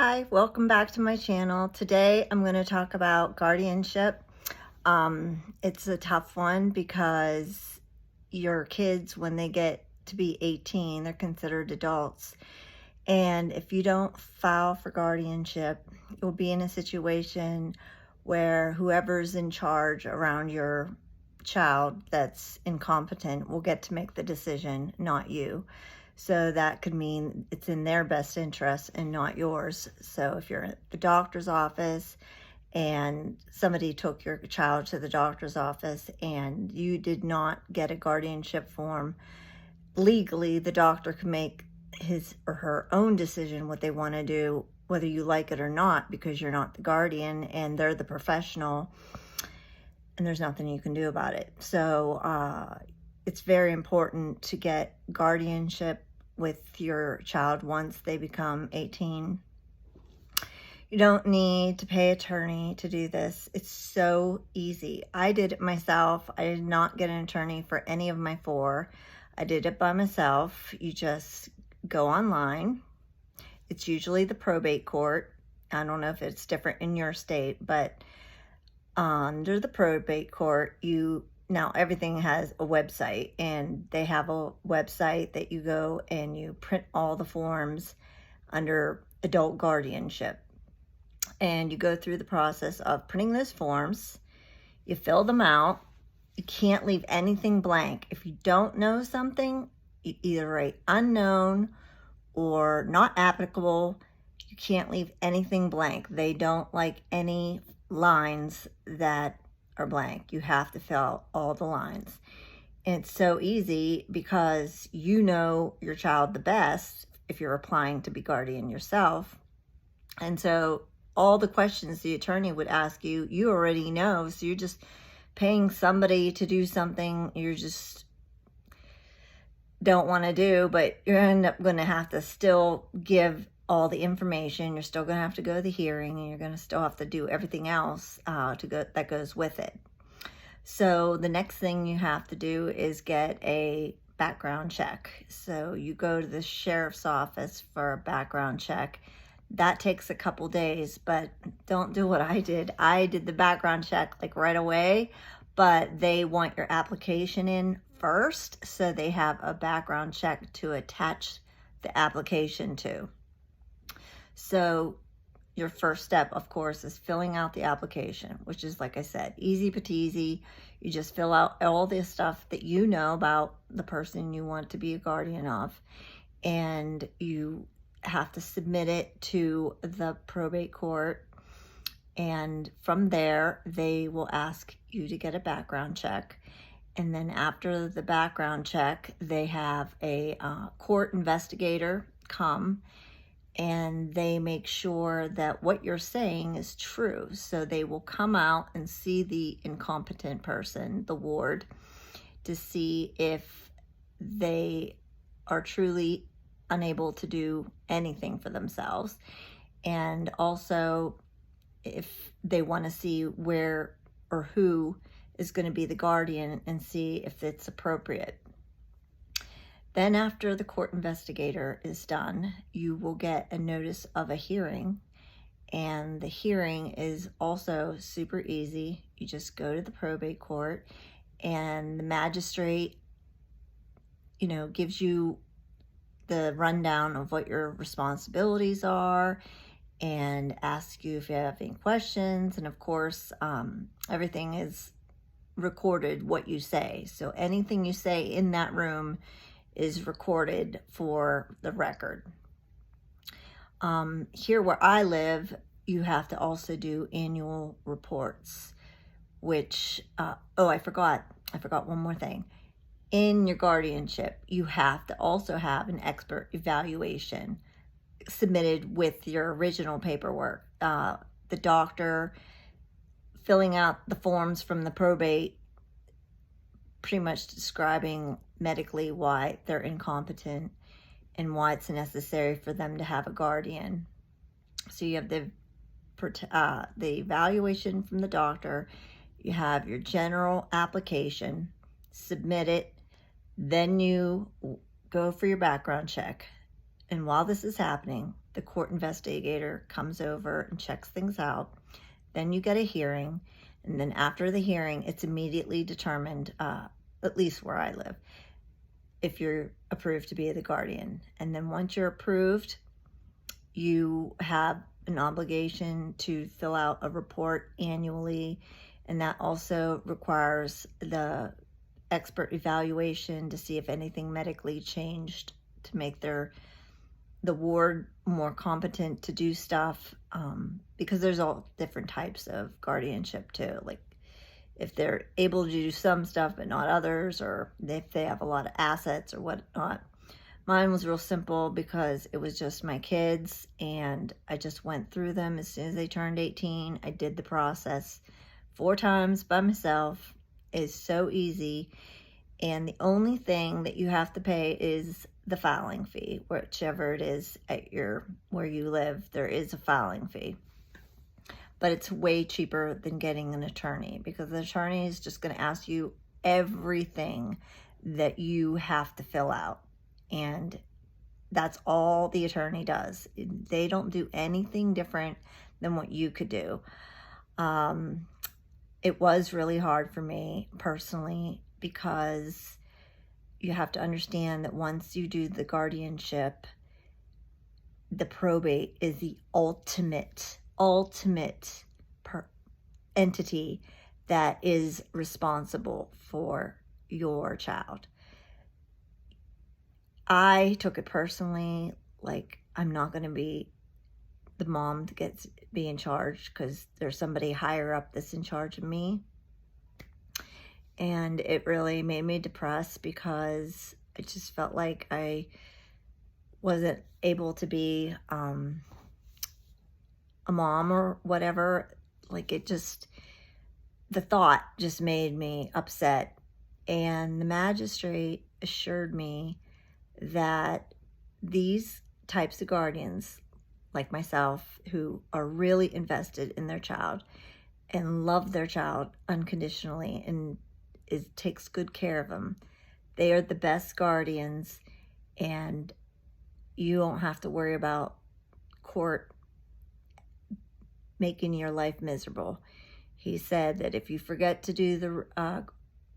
Hi, welcome back to my channel. Today I'm going to talk about guardianship. It's a tough one because your kids, when they get to be 18, they're considered adults. And if you don't file for guardianship, you'll be in a situation where whoever's in charge around your child that's incompetent will get to make the decision, not you. So that could mean it's in their best interest and not yours. So if you're at the doctor's office and somebody took your child to the doctor's office and you did not get a guardianship form, legally the doctor can make his or her own decision what they want to do, whether you like it or not, because you're not the guardian and they're the professional, and there's nothing you can do about it. So it's very important to get guardianship with your child once they become 18. You don't need to pay an attorney to do this. It's so easy. I did it myself. I did not get an attorney for any of my four. I did it by myself. You just go online. It's usually the probate court. I don't know if it's different in your state, but under the probate court, now everything has a website, and they have a website that you go and you print all the forms under adult guardianship. And you go through the process of printing those forms. You fill them out. You can't leave anything blank. If you don't know something, you either write unknown or not applicable. You can't leave anything blank. They don't like any lines that are blank. You have to fill out all the lines. And it's so easy because you know your child the best if you're applying to be guardian yourself. And so all the questions the attorney would ask you, you already know. So you're just paying somebody to do something you just don't want to do, but you end up going to have to still give all the information. You're still going to have to go to the hearing, and you're going to still have to do everything else that goes with it. So the next thing you have to do is get a background check. So you go to the sheriff's office for a background check. That takes a couple days, but don't do what I did. I did the background check like right away, but they want your application in first, so they have a background check to attach the application to. So your first step, of course, is filling out the application, which is, like I said, easy peasy. You just fill out all the stuff that you know about the person you want to be a guardian of, and you have to submit it to the probate court. And from there, they will ask you to get a background check. And then after the background check, they have a court investigator come, and they make sure that what you're saying is true. So they will come out and see the incompetent person, the ward, to see if they are truly unable to do anything for themselves. And also if they want to see where or who is going to be the guardian and see if it's appropriate. Then after the court investigator is done, you will get a notice of a hearing, and the hearing is also super easy. You just go to the probate court, and the magistrate, gives you the rundown of what your responsibilities are and asks you if you have any questions. And of course, everything is recorded, what you say. So anything you say in that room is recorded for the record. Here where I live, you have to also do annual reports, which, I forgot one more thing. In your guardianship, you have to also have an expert evaluation submitted with your original paperwork. The doctor filling out the forms from the probate, pretty much describing medically why they're incompetent and why it's necessary for them to have a guardian. So you have the evaluation from the doctor, you have your general application, submit it, then you go for your background check. And while this is happening, the court investigator comes over and checks things out. Then you get a hearing, and then after the hearing, it's immediately determined, at least where I live, if you're approved to be the guardian. And then once you're approved, you have an obligation to fill out a report annually, and that also requires the expert evaluation to see if anything medically changed to make the ward more competent to do stuff, because there's all different types of guardianship too, like if they're able to do some stuff but not others, or if they have a lot of assets or whatnot. Mine was real simple because it was just my kids, and I just went through them as soon as they turned 18. I did the process 4 times by myself. It's so easy, and the only thing that you have to pay is the filing fee, whichever it is at where you live. There is a filing fee, but it's way cheaper than getting an attorney, because the attorney is just going to ask you everything that you have to fill out. And that's all the attorney does. They don't do anything different than what you could do. It was really hard for me personally, because you have to understand that once you do the guardianship, the probate is the ultimate entity that is responsible for your child. I took it personally, like I'm not going to be the mom that be in charge, because there's somebody higher up that's in charge of me. And it really made me depressed, because I just felt like I wasn't able to be a mom or whatever. Like the thought just made me upset. And the magistrate assured me that these types of guardians, like myself, who are really invested in their child and love their child unconditionally and takes good care of them, they are the best guardians, and you don't have to worry about court making your life miserable. He said that if you forget to do the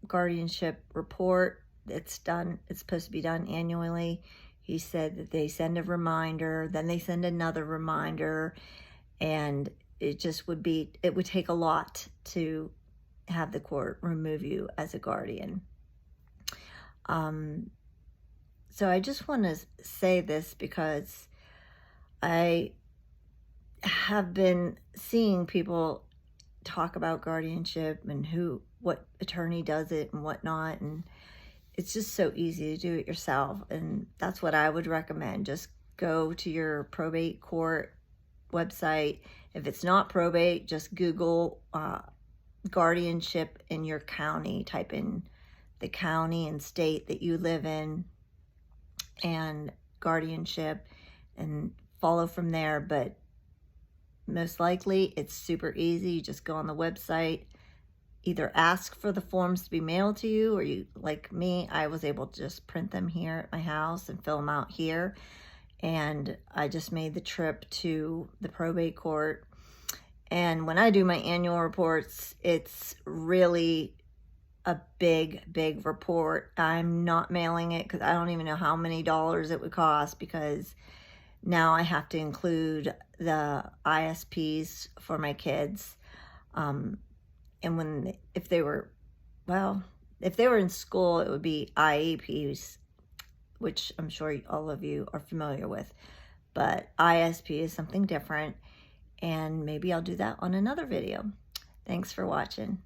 guardianship report, it's supposed to be done annually. He said that they send a reminder, then they send another reminder, and it would take a lot to have the court remove you as a guardian. So I just want to say this, because I have been seeing people talk about guardianship and what attorney does it and whatnot, and it's just so easy to do it yourself. And that's what I would recommend. Just go to your probate court website. If it's not probate, just Google guardianship in your county. Type in the county and state that you live in and guardianship, and follow from there. But most likely it's super easy. You just go on the website, either ask for the forms to be mailed to you, or you, like me, I was able to just print them here at my house and fill them out here. And I just made the trip to the probate court. And when I do my annual reports, it's really a big report. I'm not mailing it because I don't even know how many dollars it would cost, because now I have to include the ISPs for my kids. And if they were in school, it would be IEPs, which I'm sure all of you are familiar with. But ISP is something different, and maybe I'll do that on another video. Thanks for watching.